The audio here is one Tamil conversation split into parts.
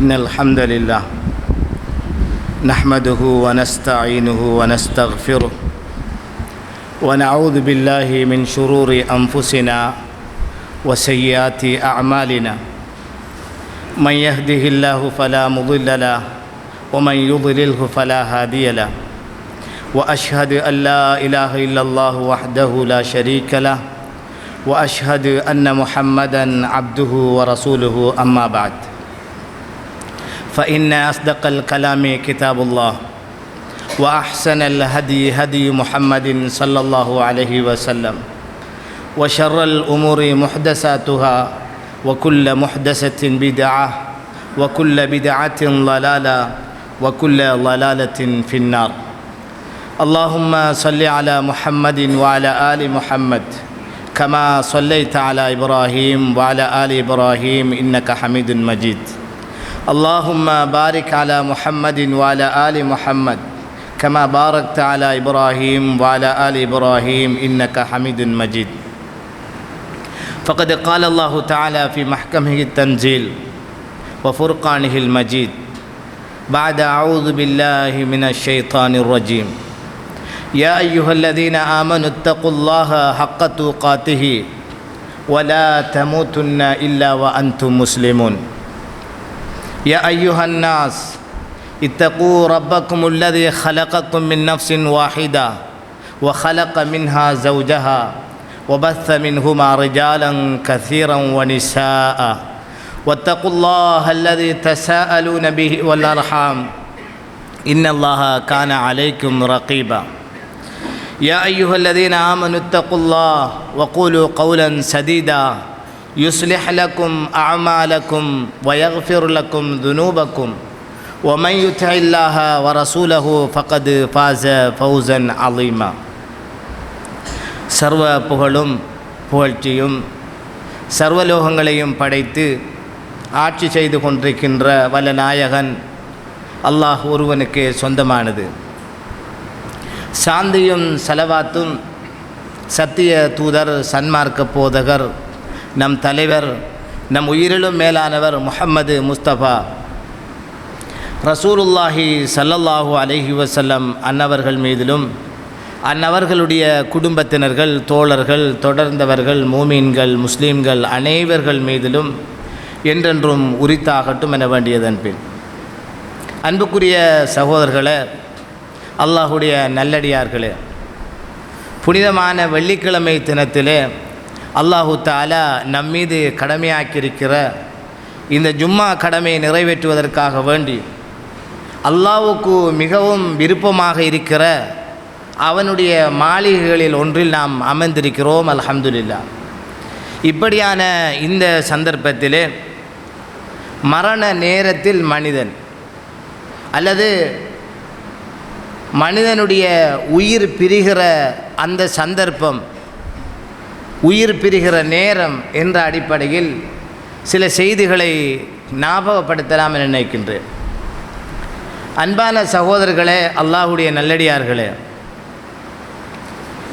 إن الحمد لله نحمده ونستعينه ونستغفره ونعوذ بالله من شرور أنفسنا وسيئات أعمالنا من يهده الله فلا مضل له ومن يضلله فلا هادي له وأشهد أن لا إله إلا الله وحده لا شريك له وأشهد أن محمدًا عبده ورسوله أما بعد فإن أصدق الكلام كتاب الله وأحسن الهدي هدي محمد صلى الله عليه وسلم وشر الأمور محدثاتها وكل محدثة بدعة وكل بدعة ضلالة وكل ضلالة في النار اللهم صل على محمد وعلى آل محمد كما صليت على إبراهيم وعلى آل إبراهيم إنك حميد مجيد اللهم بارك على محمد وعلى آل محمد كما باركت على إبراهيم وعلى آل إبراهيم إنك حميد مجيد فقد قال الله تعالى في محكمه التنزيل وفرقانه المجيد بعد أعوذ بالله من الشيطان الرجيم يا أيها الذين آمنوا اتقوا الله حق تقاته ولا تموتن إلا وأنتم مسلمون يا أيها الناس اتقوا ربكم الذي خلقكم من نفس واحدة وخلق منها زوجها وبث منهما رجالا كثيرا ونساء واتقوا الله الذي تساءلون به والأرحام إن الله كان عليكم رقيبا يا أيها الذين آمنوا اتقوا الله وقولوا قولا سديدا يصلح لكم أعمالكم ويغفر لكم ذنوبكم ومن يطع الله ورسوله فقد فاز فوزا عظيما சர்வ புகழும் புகழ்ச்சியும் சர்வலோகங்களையும் படைத்து ஆட்சி செய்து கொண்டிருக்கின்ற வல்ல நாயகன் அல்லாஹ் ஒருவனுக்கே சொந்தமானது. சாந்தியும் சலவாத்தும் சத்திய தூதர் சன்மார்க்க போதகர் நம் தலைவர் நம் உயிரிலும் மேலானவர் முஹம்மது முஸ்தபா ரசூலுல்லாஹி ஸல்லல்லாஹு அலைஹி வஸல்லம் அன்னவர்கள் மீதிலும் அன்னவர்களுடைய குடும்பத்தினர்கள் தோழர்கள் தொடர்ந்தவர்கள் மூமீன்கள் முஸ்லீம்கள் அனைவர்கள் மீதிலும் என்றென்றும் உரித்தாகட்டும் என வேண்டியதன் பின் அன்புக்குரிய சகோதரர்களே, அல்லாஹுடைய நல்லடியார்களே, புனிதமான வெள்ளிக்கிழமை தினத்திலே அல்லாஹு தஆலா நம்மீது கடமையாக்கியிருக்கிற இந்த ஜும்மா கடமையை நிறைவேற்றுவதற்காக வேண்டி அல்லாஹ்வுக்கு மிகவும் விருப்பமாக இருக்கிற அவனுடைய மாளிகைகளில் ஒன்றில் நாம் அமர்ந்திருக்கிறோம். அல்ஹம்துலில்லாஹ். இப்படியான இந்த சந்தர்ப்பத்திலே மரண நேரத்தில் மனிதன் அல்லது மனிதனுடைய உயிர் பிரிகிற அந்த சந்தர்ப்பம், உயிர் பிரிகிற நேரம் என்ற அடிப்படையில் சில செய்திகளை ஞாபகப்படுத்தலாம் என நினைக்கின்றேன். அன்பான சகோதரர்களே, அல்லாஹுடைய நல்லடியார்களே,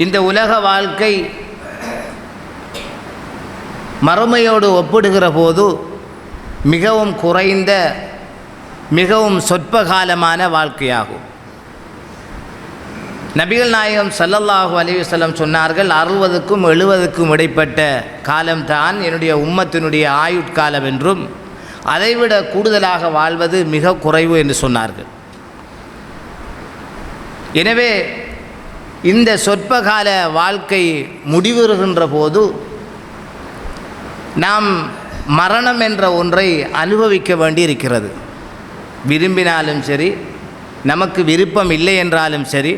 இந்த உலக வாழ்க்கை மறுமையோடு ஒப்பிடுகிற போது மிகவும் குறைந்த மிகவும் சொற்ப காலமான வாழ்க்கையாகும். நபிகள் நாயகம் ஸல்லல்லாஹு அலைஹி வஸல்லம் சொன்னார்கள், 60க்கும் 70க்கும் இடைப்பட்ட காலம்தான் என்னுடைய உம்மத்தினுடைய ஆயுட்காலம் என்றும் அதைவிட கூடுதலாக வாழ்வது மிக குறைவு என்று சொன்னார்கள். எனவே இந்த சொற்பகால வாழ்க்கை முடிவுறுகின்ற போது நாம் மரணம் என்ற ஒன்றை அனுபவிக்க வேண்டியிருக்கிறது. விரும்பினாலும் சரி, நமக்கு விருப்பம் இல்லை என்றாலும் சரி,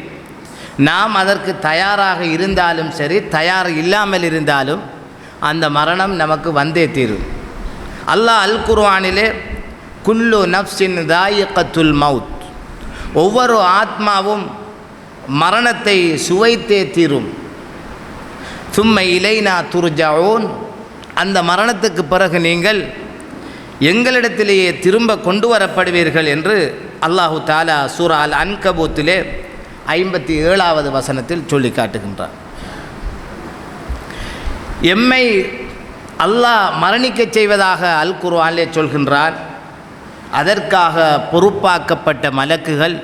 நாம் அதற்கு தயாராக இருந்தாலும் சரி, தயார் இல்லாமல் இருந்தாலும் அந்த மரணம் நமக்கு வந்தே தீரும். அல்லாஹ் அல் குர்ஆனிலே குல்லு நஃப்ஸின் தாயிகத்துல் மவுத், ஒவ்வொரு ஆத்மாவும் மரணத்தை சுவைத்தே தீரும். சும்ம இலைனா துர்ஜஊன், அந்த மரணத்துக்கு பிறகு நீங்கள் எங்களிடத்திலேயே திரும்ப கொண்டு வரப்படுவீர்கள் என்று அல்லாஹு தஆலா சூரா அல் அன்கபூத்திலே 57வது வசனத்தில் சொல்லி காட்டுகின்றார். எம்மை அல்லாஹ் மரணிக்கச் செய்வதாக அல் குர்ஆனிலே சொல்கின்றார். அதற்காக பொறுப்பாக்கப்பட்ட மலக்குகள்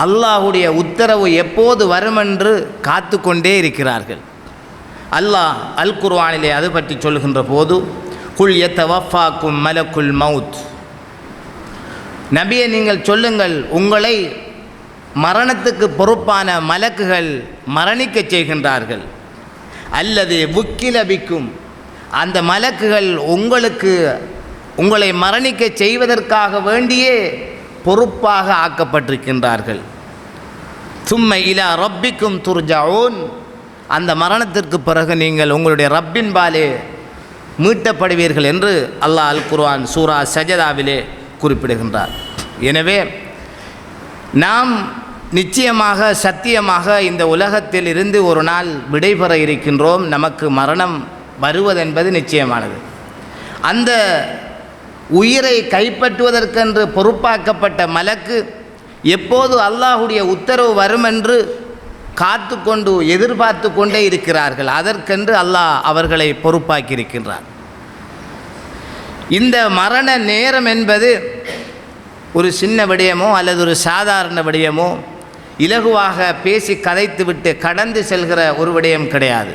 அல்லாஹுடைய உத்தரவு எப்போது வருமென்று காத்து கொண்டே இருக்கிறார்கள். அல்லாஹ் அல் குர்ஆனிலே அது பற்றி சொல்கின்ற போது, குல் யத்தவஃபாக்கும் மலக்குல் மவுத், நபியை நீங்கள் சொல்லுங்கள், உங்களை மரணத்துக்கு பொறுப்பான மலக்குகள் மரணிக்க செய்கின்றார்கள். அல்லது புக்கிலபிக்கும், அந்த மலக்குகள் உங்களை மரணிக்க செய்வதற்காக வேண்டியே பொறுப்பாக ஆக்கப்பட்டிருக்கின்றார்கள். சும்ம இலா ரப்பிக்கும் துர்ஜஊன், அந்த மரணத்திற்கு பிறகு நீங்கள் உங்களுடைய ரப்பின்பாலே மீட்டப்படுவீர்கள் என்று அல்லாஹ் அல் குர்ஆன் சூரா சஜதாவிலே குறிப்பிடுகின்றார். எனவே நாம் நிச்சயமாக சத்தியமாக இந்த உலகத்தில் இருந்து ஒரு நாள் விடைபெற இருக்கின்றோம். நமக்கு மரணம் வருவதென்பது நிச்சயமானது. அந்த உயிரை கைப்பற்றுவதற்கென்று பொறுப்பாக்கப்பட்ட மலக்கு எப்போது அல்லாஹுடைய உத்தரவு வரும் என்று காத்து கொண்டு எதிர்பார்த்து கொண்டே இருக்கிறார்கள். அதற்கென்று அல்லாஹ் அவர்களை பொறுப்பாக்கியிருக்கின்றார். இந்த மரண நேரம் என்பது ஒரு சின்ன விடயமோ அல்லது ஒரு சாதாரண விடயமோ இலகுவாக பேசி கதைத்துவிட்டு கடந்து செல்கிற ஒரு விடயம் கிடையாது.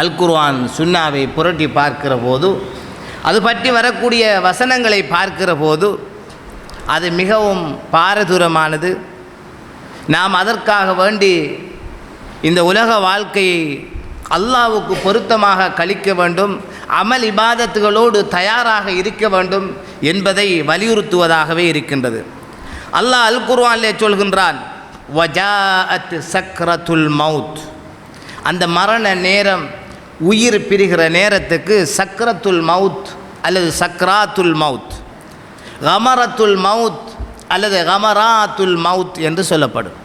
அல் குர்ஆன் சுன்னாவை புரட்டி பார்க்கிற போது, அது பற்றி வரக்கூடிய வசனங்களை பார்க்கிற போது அது மிகவும் பாரதூரமானது. நாம் அதற்காக வேண்டி இந்த உலக வாழ்க்கையை அல்லாஹ்வுக்கு பொருத்தமாக கழிக்க வேண்டும், அமல் இபாதத்துகளோடு தயாராக இருக்க வேண்டும் என்பதை வலியுறுத்துவதாகவே இருக்கின்றது. அல்லாஹ் அல் குர்ஆனிலே சொல்கின்றான், வஜாஅத் சக்ரத்துல் மவுத், அந்த மரண நேரம், உயிர் பிரிகிற நேரத்துக்கு சக்ரத்துல் மவுத் அல்லது சக்ராத்துல் மவுத், கமரத்துல் மவுத் அல்லது கமராத்துல் மவுத் என்று சொல்லப்படும்.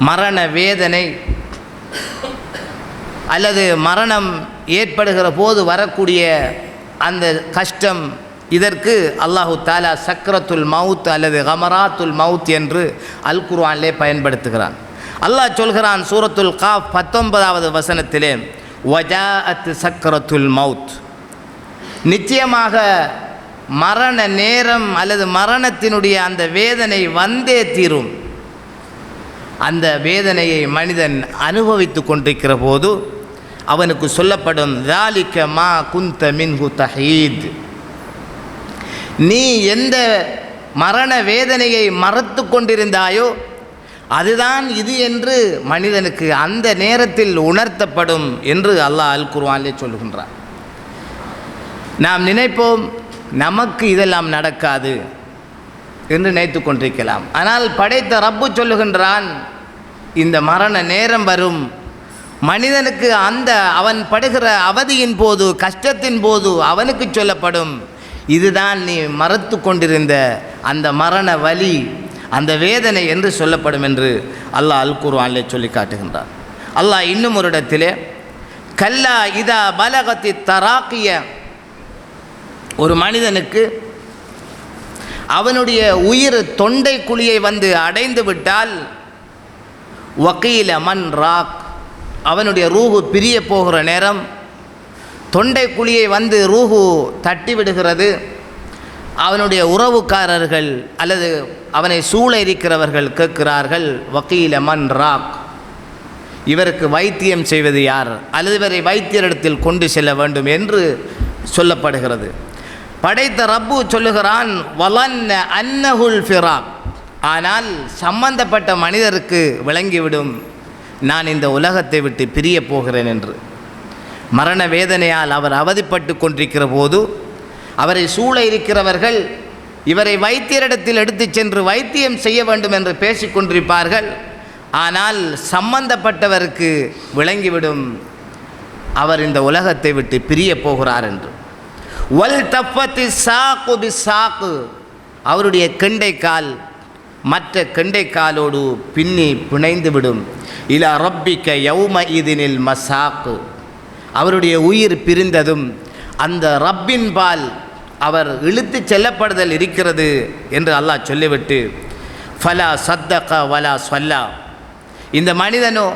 மரண வேதனை அல்லது மரணம் ஏற்படுகிற போது வரக்கூடிய அந்த கஷ்டம், இதற்கு அல்லாஹு தாலா சக்ரத்துல் மவுத் அல்லது கமராத்துல் மவுத் என்று அல் குர்ஆனிலே பயன்படுத்துகிறான். அல்லாஹ் சொல்கிறான் சூரத்துல் காஃப் 19வது வசனத்திலே, வஜாஅத் சக்ரத்துல் மவுத், நிச்சயமாக மரண நேரம் அல்லது மரணத்தினுடைய அந்த வேதனை வந்தே தீரும். அந்த வேதனையை மனிதன் அனுபவித்து கொண்டிருக்கிற போது அவனுக்கு சொல்லப்படும், ذَلِكَ مَا كُنْتَ مِنْهُ تَحِيدٌ, நீ எந்த மரண வேதனையை மறத்து கொண்டிருந்தாயோ அதுதான் இது என்று மனிதனுக்கு அந்த நேரத்தில் உணர்த்தப்படும் என்று அல்லாஹ் அல் குர்ஆனிலே சொல்கின்றார். நாம் நினைப்போம் நமக்கு இதெல்லாம் நடக்காது என்று நினைத்து கொண்டிருக்கலாம். ஆனால் படைத்த ரப்பு சொல்லுகின்றான், இந்த மரண நேரம் வரும், மனிதனுக்கு அந்த அவன் படுகிற அவதியின் போது, கஷ்டத்தின் போது அவனுக்கு சொல்லப்படும், இதுதான் நீ மறத்து கொண்டிருந்த அந்த மரண வலி, அந்த வேதனை என்று சொல்லப்படும் என்று அல்லாஹ் அல் குர்ஆனிலே சொல்லி காட்டுகின்றார். அல்லாஹ் இன்னும் ஒரு இடத்திலே, கல்லா இதா பலகத்தி தராக்கிய, ஒரு மனிதனுக்கு அவனுடைய உயிர் தொண்டை குழியை வந்து அடைந்து விட்டால், வக்கீல மன் ராக், அவனுடைய ரூஹு பிரிய போகிற நேரம் தொண்டை குழியை வந்து ரூஹு தட்டி விடுகிறது. அவனுடைய உறவுக்காரர்கள் அல்லது அவனை சூழ இருக்கிறவர்கள் கேட்கிறார்கள், வக்கீல மன் ராக், இவருக்கு வைத்தியம் செய்வது யார், அல்லது இவரை வைத்தியரிடத்தில் கொண்டு செல்ல வேண்டும் என்று சொல்லப்படுகிறது. படைத்த ரப்பு சொல்லுகிறான், வலன்ன அன்னஹுல் ஃபிராக், ஆனால் சம்பந்தப்பட்ட மனிதருக்கு விளங்கிவிடும் நான் இந்த உலகத்தை விட்டு பிரிய போகிறேன் என்று. மரண வேதனையால் அவர் அவதிப்பட்டு கொண்டிருக்கிற போது அவரை சூழ இருக்கிறவர்கள் இவரை வைத்தியரிடத்தில் எடுத்துச் சென்று வைத்தியம் செய்ய வேண்டும் என்று பேசிக்கொண்டிருப்பார்கள். ஆனால் சம்பந்தப்பட்டவருக்கு விளங்கிவிடும் அவர் இந்த உலகத்தை விட்டு பிரிய போகிறார் என்று. வல் தஃபத்தி சாக்கு பி சாக்கு, அவருடைய கெண்டைக்கால் மற்ற கெண்டைக்காலோடு பின்னி பிணைந்துவிடும். இலா ரப்பிக்க யௌம இதினில் மசாக்கு, அவருடைய உயிர் பிரிந்ததும் அந்த ரப்பின் பால் அவர் இழுத்து செல்லப்படுதல் இருக்கிறது என்று அல்லாஹ் சொல்லிவிட்டு, ஃபலா சத்தக வலா சொல்லா, இந்த மனிதனோ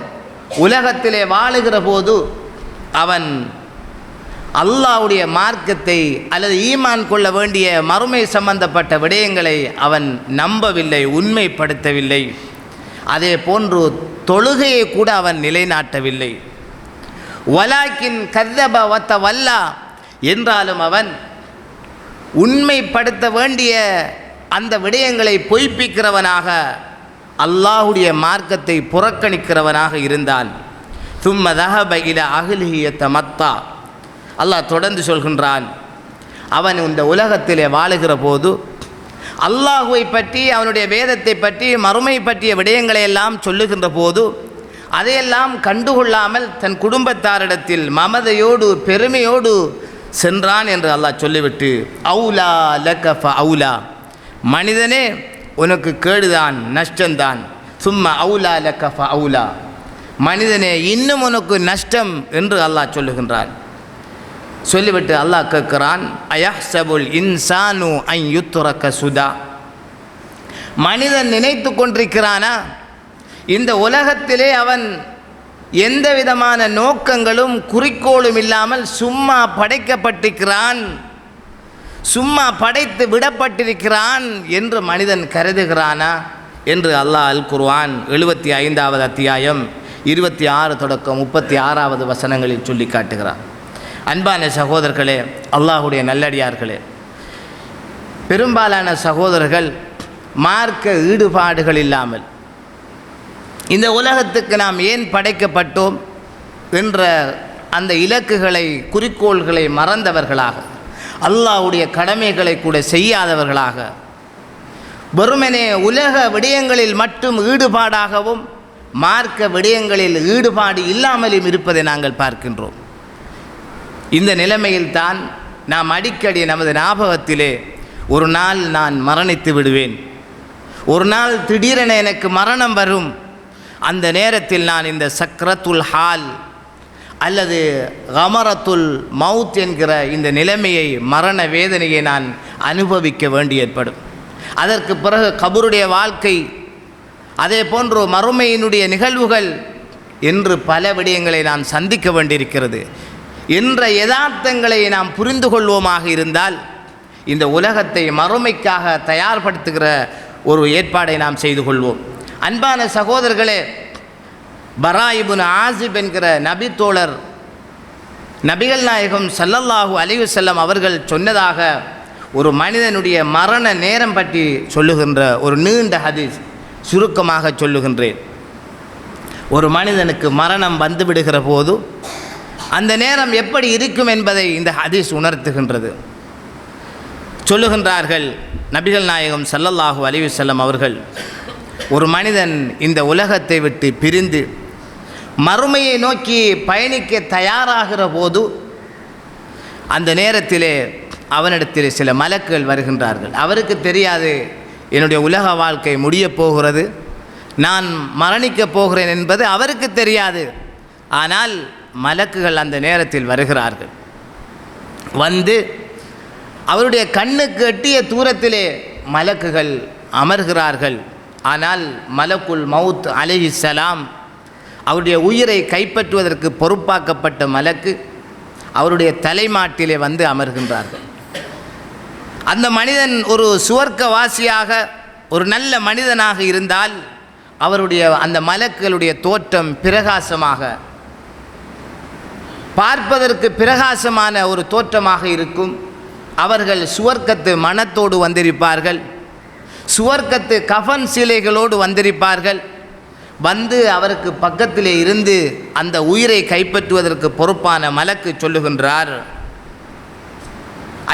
உலகத்திலே வாழுகிற போது அவன் அல்லாஹ்வுடைய மார்க்கத்தை அல்லது ஈமான் கொள்ள வேண்டிய மறுமை சம்பந்தப்பட்ட விடயங்களை அவன் நம்பவில்லை, உண்மைப்படுத்தவில்லை. அதே போன்று தொழுகையை கூட அவன் நிலைநாட்டவில்லை. வலாக்கின் கர்தப வத்தவல்லா என்றாலும் அவன் உண்மைப்படுத்த வேண்டிய அந்த விடயங்களை பொய்ப்பிக்கிறவனாக, அல்லாஹுடைய மார்க்கத்தை புறக்கணிக்கிறவனாக இருந்தான். தும்ம தஹப இலா அஹ்லிஹி யதமத்தா. அல்லாஹ் தொடர்ந்து சொல்கின்றான், அவன் இந்த உலகத்திலே வாழுகிற போது அல்லாஹுவை பற்றி, அவனுடைய வேதத்தை பற்றி, மறுமை பற்றிய விடயங்களை எல்லாம் சொல்லுகின்ற போது அதையெல்லாம் கண்டுகொள்ளாமல் தன் குடும்பத்தாரிடத்தில் மமதையோடு பெருமையோடு சென்றான் என்று அல்லாஹ் சொல்லிவிட்டு, அவுலா லகஃப அவுலா, மனிதனே உனக்கு கேடுதான், நஷ்டம்தான். சும்மா அவுலா லகஃப அவுலா, மனிதனே இன்னும் உனக்கு நஷ்டம் என்று அல்லாஹ் சொல்லுகின்றான். சொல்லிவிட்டு அல்லாஹ் கேட்கிறான், அயஹ்சபுல் இன்சானு அன் யுத்ரக சுதா, மனிதன் நினைத்து கொண்டிருக்கிறானா இந்த உலகத்திலே அவன் எந்த விதமான நோக்கங்களும் குறிக்கோளும் இல்லாமல் சும்மா படைக்கப்பட்டிருக்கிறான், சும்மா படைத்து விடப்பட்டிருக்கிறான் என்று மனிதன் கருதுகிறானா என்று அல்லாஹ் அல் குர்ஆன் 75வது அத்தியாயம் 26 தொடக்கம் 36வது வசனங்களில் சொல்லி காட்டுகிறான். அன்பான சகோதரர்களே, அல்லாஹுடைய நல்லடியார்களே, பெரும்பாலான சகோதரர்கள் மார்க்க ஈடுபாடுகள் இல்லாமல் இந்த உலகத்துக்கு நாம் ஏன் படைக்கப்பட்டோம் என்ற அந்த இலக்குகளை, குறிக்கோள்களை மறந்தவர்களாக, அல்லாஹ்வுடைய கடமைகளை கூட செய்யாதவர்களாக, வெறுமனே உலக விடயங்களில் மட்டும் ஈடுபாடாகவும் மார்க்க விடயங்களில் ஈடுபாடு இல்லாமலும் இருப்பதை நாங்கள் பார்க்கின்றோம். இந்த நிலைமையில்தான் நாம் அடிக்கடி நமது ஞாபகத்திலே, ஒரு நாள் நான் மரணித்து விடுவேன், ஒரு நாள் திடீரென எனக்கு மரணம் வரும், அந்த நேரத்தில் நான் இந்த சக்ரத்துல் ஹால் அல்லது கமரத்துல் மவுத் என்கிற இந்த நிலைமையை, மரண வேதனையை நான் அனுபவிக்க வேண்டி ஏற்படும். அதற்கு பிறகு கபருடைய வாழ்க்கை, அதே போன்று மறுமையினுடைய நிகழ்வுகள் என்று பல விடயங்களை நான் சந்திக்க வேண்டியிருக்கிறது என்ற யதார்த்தங்களை நாம் புரிந்து கொள்வோமாக இருந்தால் இந்த உலகத்தை மறுமைக்காக தயார்படுத்துகிற ஒரு ஏற்பாடை நாம் செய்து கொள்வோம். அன்பான சகோதரர்களே, பரா இப்னு ஆசிப் என்கிற நபி தோழர் நபிகள் நாயகம் ஸல்லல்லாஹு அலைஹி வஸல்லம் அவர்கள் சொன்னதாக ஒரு மனிதனுடைய மரண நேரம் பற்றி சொல்லுகின்ற ஒரு நீண்ட ஹதீஸ் சுருக்கமாக சொல்லுகின்றேன். ஒரு மனிதனுக்கு மரணம் வந்து விடுகிற போது அந்த நேரம் எப்படி இருக்கும் என்பதை இந்த ஹதீஸ் உணர்த்துகின்றது. சொல்லுகின்றார்கள் நபிகள் நாயகம் ஸல்லல்லாஹு அலைஹி வஸல்லம் அவர்கள், ஒரு மனிதன் இந்த உலகத்தை விட்டு பிரிந்து மறுமையை நோக்கி பயணிக்க தயாராகிற போது அந்த நேரத்திலே அவனிடத்தில் சில மலக்குகள் வருகின்றார்கள். அவருக்கு தெரியாது என்னுடைய உலக வாழ்க்கை முடியப் போகிறது, நான் மரணிக்கப் போகிறேன் என்பது அவருக்கு தெரியாது. ஆனால் மலக்குகள் அந்த நேரத்தில் வருகிறார்கள். வந்து அவருடைய கண்ணுக்கு எட்டிய தூரத்திலே மலக்குகள் அமர்கிறார்கள். ஆனால் மலக்குல் மவுத் அலைஹிஸ்ஸலாம், அவருடைய உயிரை கைப்பற்றுவதற்கு பொறுப்பாக்கப்பட்ட மலக்கு அவருடைய தலைமாட்டிலே வந்து அமர்கின்றார்கள். அந்த மனிதன் ஒரு சுவர்க்கவாசியாக, ஒரு நல்ல மனிதனாக இருந்தால் அவருடைய அந்த மலக்குகளுடைய தோற்றம் பிரகாசமாக, பார்ப்பதற்கு பிரகாசமான ஒரு தோற்றமாக இருக்கும். அவர்கள் சுவர்க்கத்து மனத்தோடு வந்திருப்பார்கள், சுவர்க்கத்து கஃன் சிலைகளோடு வந்திருப்பார்கள். வந்து அவருக்கு பக்கத்திலே இருந்து அந்த உயிரை கைப்பற்றுவதற்கு பொறுப்பான மலக்கு சொல்லுகின்றார்,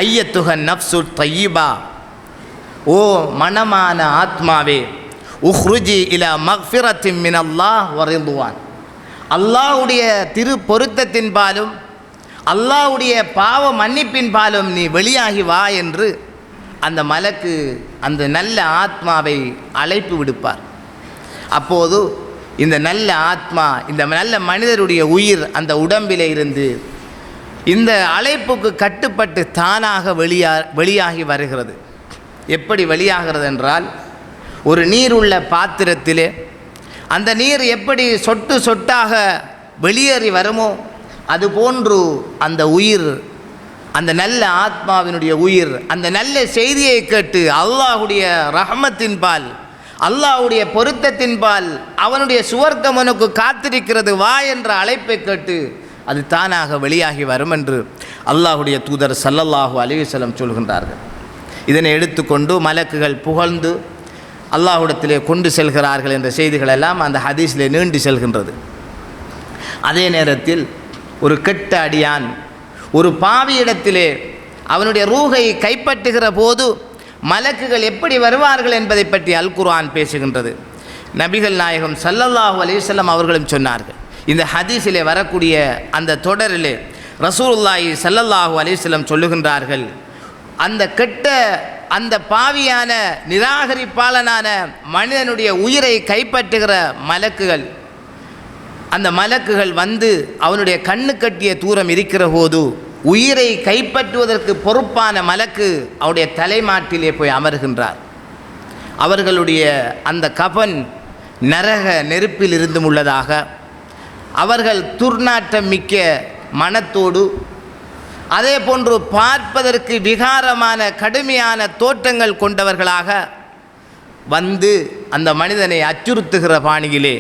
ஐயத்துகன் நஃப்சு தய்யிபா, ஓ மனமான ஆத்மாவே, உஹ்ருஜி இலா மக்ஃபிரத்தின் மினல்லாஹ் வ ரிضவான், அல்லாஹ்வுடைய திரு பொருத்தத்தின்பாலும் அல்லாஹ்வுடைய பாவ மன்னிப்பின்பாலும் நீ வெளியாகி வா என்று அந்த மலக்கு அந்த நல்ல ஆத்மாவை அழைப்பு விடுப்பார். அப்போது இந்த நல்ல ஆத்மா, இந்த நல்ல மனிதருடைய உயிர் அந்த உடம்பிலே இருந்து இந்த அழைப்புக்கு கட்டுப்பட்டு தானாக வெளியாகி வருகிறது. எப்படி வெளியாகிறது என்றால், ஒரு நீர் உள்ள பாத்திரத்திலே அந்த நீர் எப்படி சொட்டு சொட்டாக வெளியேறி வருமோ அதுபோன்று அந்த உயிர் அந்த நல்ல ஆத்மாவினுடைய உயிர் அந்த நல்ல செய்தியை கேட்டு அல்லாஹுடைய ரஹமத்தின்பால், அல்லாஹுடைய பொருத்தத்தின்பால், அவனுடைய சுவர்க்கம் உனக்கு காத்திருக்கிறது வா என்ற அழைப்பை கேட்டு அது தானாக வெளியாகி வரும் என்று அல்லாஹுடைய தூதர் ஸல்லல்லாஹு அலைஹி வஸல்லம் சொல்கின்றார்கள். இதனை எடுத்துக்கொண்டு மலக்குகள் புகழ்ந்து அல்லாஹ்விடத்திலே கொண்டு செல்கிறார்கள் என்ற செய்திகள் எல்லாம் அந்த ஹதீஸிலே நீண்டு செல்கின்றது. அதே நேரத்தில் ஒரு கெட்ட அடியான் ஒரு பாவியிடத்திலே அவனுடைய ரூஹை கைப்பற்றுகிற போது மலக்குகள் எப்படி வருவார்கள் என்பதை பற்றி அல் குர்ஆன் பேசுகின்றது. நபிகள் நாயகம் ஸல்லல்லாஹு அலைஹி வஸல்லம் அவர்களும் சொன்னார்கள். இந்த ஹதீஸிலே வரக்கூடிய அந்த தொடரிலே ரசூலுல்லாஹி ஸல்லல்லாஹு அலைஹி வஸல்லம் சொல்லுகின்றார்கள், அந்த கெட்ட அந்த பாவியான நிராகரிப்பாளனான மனிதனுடைய உயிரை கைப்பற்றுகிற மலக்குகள், அந்த மலக்குகள் வந்து அவனுடைய கண்ணு கட்டிய தூரம் இருக்கிற போது உயிரை கைப்பற்றுவதற்கு பொறுப்பான மலக்கு அவருடைய தலைமாட்டிலே போய் அமர்கின்றார். அவர்களுடைய அந்த கஃன் நரக நெருப்பில் இருந்தும் உள்ளதாக, அவர்கள் துர்நாற்றம் மிக்க மனத்தோடு, அதே போன்று பார்ப்பதற்கு விகாரமான கடுமையான தோற்றங்கள் கொண்டவர்களாக வந்து அந்த மனிதனை அச்சுறுத்துகிற பாணியிலே,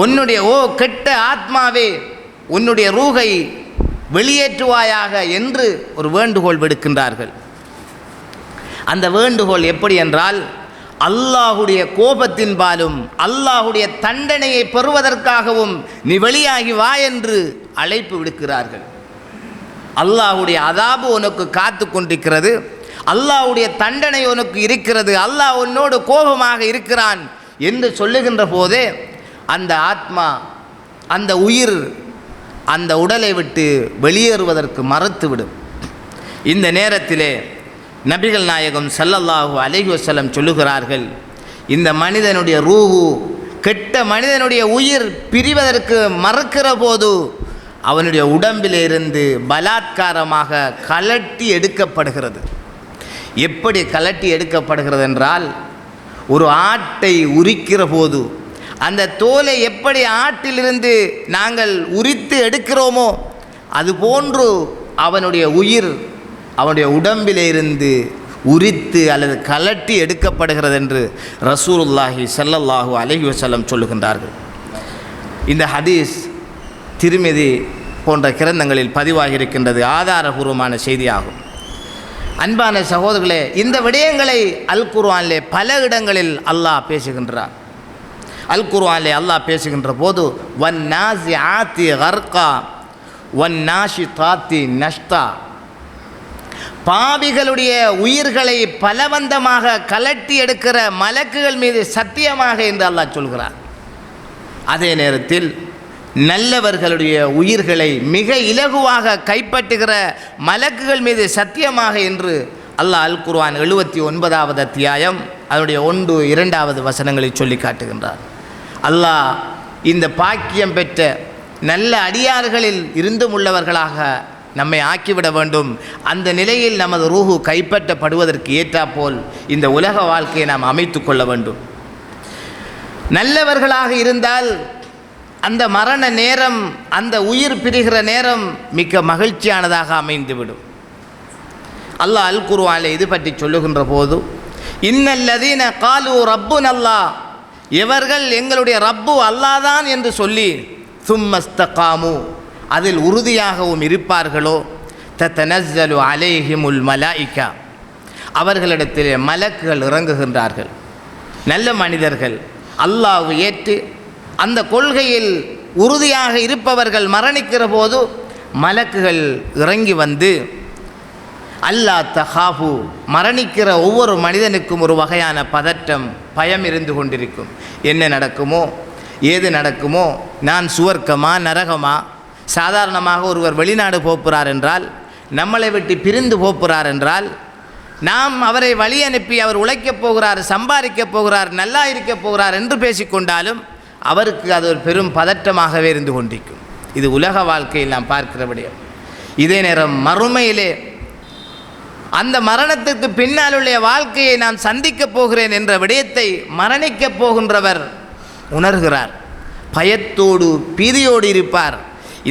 உன்னுடைய கெட்ட ஆத்மாவே உன்னுடைய ரூஹை வெளியேற்றுவாயாக என்று ஒரு வேண்டுகோள் விடுக்கின்றார்கள். அந்த வேண்டுகோள் எப்படி என்றால், அல்லாஹுடைய கோபத்தின்பாலும் அல்லாஹுடைய தண்டனையை பெறுவதற்காகவும் நீ வெளியாகி வா என்று அழைப்பு விடுக்கிறார்கள். அல்லாஹுடைய அதாபு உனக்கு காத்து கொண்டிருக்கிறது, அல்லாஹுடைய தண்டனை உனக்கு இருக்கிறது, அல்லாஹ் உன்னோடு கோபமாக இருக்கிறான் என்று சொல்லுகின்ற போதே அந்த ஆத்மா, அந்த உயிர் அந்த உடலை விட்டு வெளியேறுவதற்கு மறுத்துவிடும். இந்த நேரத்திலே நபிகள் நாயகம் ஸல்லல்லாஹு அலைஹி வஸல்லம் சொல்லுகிறார்கள், இந்த மனிதனுடைய ரூஹு, கெட்ட மனிதனுடைய உயிர் பிரிவதற்கு மறுக்கிற போது அவனுடைய உடம்பிலே இருந்து பலாத்காரமாக கலட்டி எடுக்கப்படுகிறது. எப்படி கலட்டி எடுக்கப்படுகிறது என்றால், ஒரு ஆட்டை உரிக்கிற போது அந்த தோலை எப்படி ஆட்டிலிருந்து நாங்கள் உரித்து எடுக்கிறோமோ அதுபோன்று அவனுடைய உயிர் அவனுடைய உடம்பிலே இருந்து உரித்து அல்லது கலட்டி எடுக்கப்படுகிறது என்று ரசூலுல்லாஹி ஸல்லல்லாஹு அலைஹி வஸல்லம் சொல்லுகின்றார்கள். இந்த ஹதீஸ் திருமிதி போன்ற கிரந்தங்களில் பதிவாகி இருக்கின்றது, ஆதாரபூர்வமான செய்தியாகும். அன்பான சகோதரர்களே, இந்த விடயங்களை அல் குர்ஆனிலே பல இடங்களில் அல்லாஹ் பேசுகின்றார். அல் குர்ஆனிலே அல்லாஹ் பேசுகின்ற போது வன்னாஸிஆத்தி கர்கா வன்னாஷிதாத்தி நஷ்தா, பாவிகளுடைய உயிர்களை பலவந்தமாக கலட்டி எடுக்கிற மலக்குகள் மீது சத்தியமாக என்று அல்லாஹ் சொல்கிறார். அதே நேரத்தில் நல்லவர்களுடைய உயிர்களை மிக இலகுவாக கைப்பற்றுகிற மலக்குகள் மீது சத்தியமாக என்று அல்லாஹ் அல் குர்ஆன் 79வது அத்தியாயம் அதனுடைய 1-2 வசனங்களை சொல்லி காட்டுகின்றார். அல்லாஹ் இந்த பாக்கியம் பெற்ற நல்ல அடியார்களில் இருந்தும் உள்ளவர்களாக நம்மை ஆக்கிவிட வேண்டும். அந்த நிலையில் நமது ரூஹு கைப்பற்றப்படுவதற்கு ஏற்றாப்போல் இந்த உலக வாழ்க்கையை நாம் அமைத்து கொள்ள வேண்டும். நல்லவர்களாக இருந்தால் அந்த மரண நேரம், அந்த உயிர் பிரிகிற நேரம் மிக்க மகிழ்ச்சியானதாக அமைந்துவிடும். அல்லாஹ் அல் குர்ஆனிலே இது பற்றி சொல்லுகின்ற போது, இன்னல்லதீன காலு ரப்புன் அல்லாஹ், எவர்கள் எங்களுடைய ரப்பு அல்லாஹ்தான் என்று சொல்லி சும்மஸ்தகாமு, அதில் உறுதியாகவும் இருப்பார்களோ, தத்தனஸ்ஸலு அலைஹிமுல் மலாயிகா, அவர்களிடத்திலே மலக்குகள் இறங்குகின்றார்கள். நல்ல மனிதர்கள் அல்லாஹ்வை ஏற்று அந்த கொள்கையில் உறுதியாக இருப்பவர்கள் மரணிக்கிற போது மலக்குகள் இறங்கி வந்து, அல்லா தஹாஃபு, மரணிக்கிற ஒவ்வொரு மனிதனுக்கும் ஒரு வகையான பதற்றம், பயம் இருந்து கொண்டிருக்கும். என்ன நடக்குமோ, ஏது நடக்குமோ, நான் சுவர்க்கமா நரகமா? சாதாரணமாக ஒருவர் வெளிநாடு போகிறார் என்றால், நம்மளை விட்டு பிரிந்து போகிறார் என்றால், நாம் அவரை வழி அனுப்பி அவர் உழைக்கப் போகிறார், சம்பாதிக்கப் போகிறார், நல்லா இருக்கப் போகிறார் என்று பேசிக்கொண்டாலும் அவருக்கு அது ஒரு பெரும் பதற்றமாகவே இருந்து கொண்டிருக்கும். இது உலக வாழ்க்கையில் நாம் பார்க்கிற விடயம். இதே நேரம் மறுமையிலே அந்த மரணத்திற்கு பின்னால் உள்ள வாழ்க்கையை நான் சந்திக்கப் போகிறேன் என்ற விடயத்தை மரணிக்கப் போகின்றவர் உணர்கிறார். பயத்தோடு பீதியோடு இருப்பார்.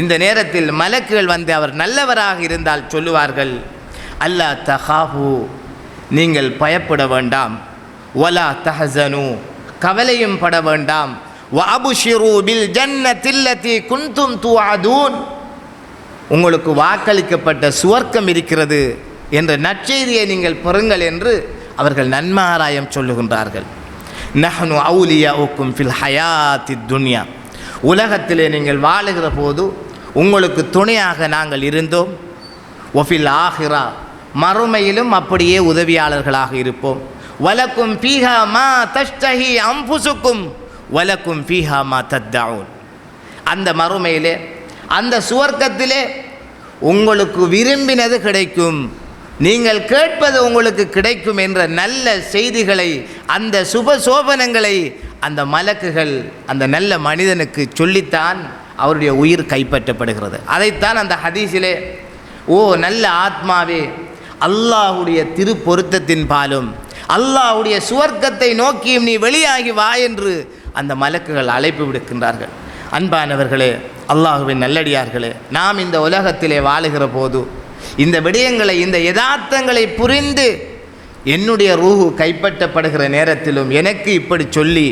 இந்த நேரத்தில் மலக்குகள் வந்து அவர் நல்லவராக இருந்தால் சொல்லுவார்கள், அல்லா தஹாஃபு, நீங்கள் பயப்பட வேண்டாம், வலா தஹஸனு, கவலையும் பட வேண்டாம், வஅப்ஷிரு பில் ஜன்னத்தில்லதி குன்தும் துஅதூன், உங்களுக்கு வாக்களிக்கப்பட்ட சுவர்க்கம் இருக்கிறது என்ற நற்செய்தியை நீங்கள் பெறுங்கள் என்று அவர்கள் நன்மாராயம் சொல்லுகின்றார்கள். நஹ்னு அவுலியாஉக்கும் ஃபில் ஹயாத்தித் துன்யா, உலகத்திலே நீங்கள் வாழுகிற போது உங்களுக்கு துணையாக நாங்கள் இருந்தோம். ஒஃபில் ஆஹிரா, மறுமையிலும் அப்படியே உதவியாளர்களாக இருப்போம். வலக்கும் ஃபீஹா மா தஷ்தஹி அன்ஃபுசுக்கும் வலக்கும் ஃபீஹா மா தத்தஊன், அந்த மறுமையிலே அந்த சுவர்க்கத்திலே உங்களுக்கு விரும்பினது கிடைக்கும், நீங்கள் கேட்பது உங்களுக்கு கிடைக்கும் என்ற நல்ல செய்திகளை, அந்த சுப சோபனங்களை அந்த மலக்குகள் அந்த நல்ல மனிதனுக்கு சொல்லித்தான் அவருடைய உயிர் கைப்பற்றப்படுகிறது. அதைத்தான் அந்த ஹதீஸிலே, ஓ நல்ல ஆத்மாவே, அல்லாஹுடைய திரு பொருத்தத்தின் பாலும் அல்லாஹுடைய சுவர்க்கத்தை நோக்கியும் நீ வெளியாகி வா என்று அந்த மலக்குகள் அழைப்பு விடுக்கின்றார்கள். அன்பானவர்களே, அல்லாஹுவின் நல்லடியார்களே, நாம் இந்த உலகத்திலே வாழுகிற போது இந்த விடயங்களை, இந்த யதார்த்தங்களை புரிந்து என்னுடைய ரூஹு கைப்பற்றப்படுகிற நேரத்திலும் எனக்கு இப்படி சொல்லி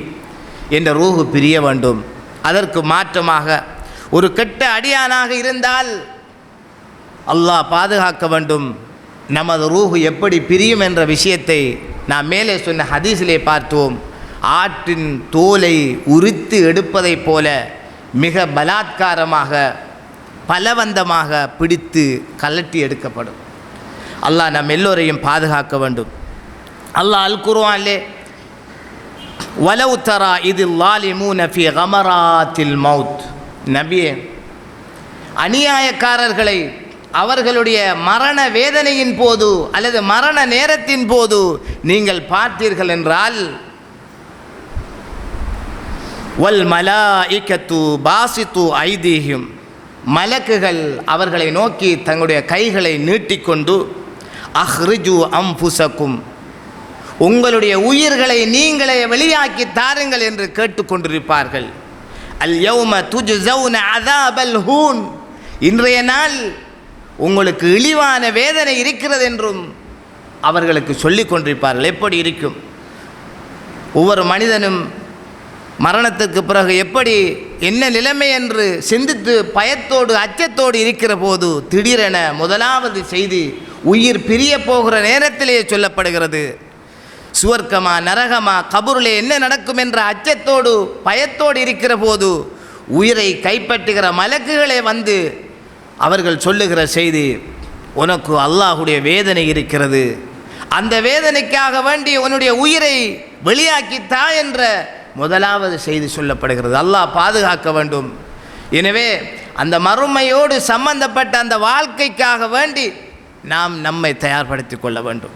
என்ற ரூஹு பிரிய வேண்டும். அதற்கு மாற்றமாக ஒரு கெட்ட அடியானாக இருந்தால் அல்லாஹ் பாதுகாக்க வேண்டும். நமது ரூஹு எப்படி பிரியும் என்ற விஷயத்தை நாம் மேலே சொன்ன ஹதீஸிலே பார்த்தோம். ஆட்டின் தோலை உரித்து எடுப்பதைப் போல மிக பலாத்காரமாக பலவந்தமாக பிடித்து கலட்டி எடுக்கப்படும். அல்லாஹ் நம் எல்லோரையும் பாதுகாக்க வேண்டும். அல்லாஹ் அல் குர்ஆனிலே, வலவ் தரா இதில் லாலிமூன ஃபீ கமராத்தில் மவுத், நபியே, அநியாயக்காரர்களை அவர்களுடைய மரண வேதனையின் போது அல்லது மரண நேரத்தின் போது நீங்கள் பார்த்தீர்கள் என்றால், வல் மலாயிகத்து பாசித்து ஐதீஹிம், மலக்குகள் அவர்களை நோக்கி தங்களுடைய கைகளை நீட்டிக்கொண்டு, அஹ்ரிஜு அம்புசக்கும், உங்களுடைய உயிர்களை நீங்களே வெளியாக்கி தாருங்கள் என்று கேட்டுக்கொண்டிருப்பார்கள். அல் யௌம துஜ்ஸௌன அஸாபல் ஹூன், இன்றைய நாள் உங்களுக்கு இழிவான வேதனை இருக்கிறது என்றும் அவர்களுக்கு சொல்லிக் கொண்டிருப்பார்கள். எப்படி இருக்கும்? ஒவ்வொரு மனிதனும் மரணத்துக்கு பிறகு எப்படி என்ன நிலைமை என்று சிந்தித்து பயத்தோடு அச்சத்தோடு இருக்கிற போது திடீரென முதலாவது செய்தி உயிர் பிரிய போகிற நேரத்திலே சொல்லப்படுகிறது. சுவர்க்கமா நரகமா, கபூரிலே என்ன நடக்கும் என்ற அச்சத்தோடு பயத்தோடு இருக்கிற போது உயிரை கைப்பற்றுகிற மலக்குகளே வந்து அவர்கள் சொல்லுகிற செய்தி, உனக்கு அல்லாஹுடைய வேதனை இருக்கிறது, அந்த வேதனைக்காக வேண்டி உன்னுடைய உயிரை வெளியாக்கித்தா என்ற முதலாவது செய்தி சொல்லப்படுகிறது. அல்லாஹ் பாதுகாக்க வேண்டும். எனவே அந்த மறுமையோடு சம்பந்தப்பட்ட அந்த வாழ்க்கைக்காக வேண்டி நாம் நம்மை தயார்படுத்திக் கொள்ள வேண்டும்.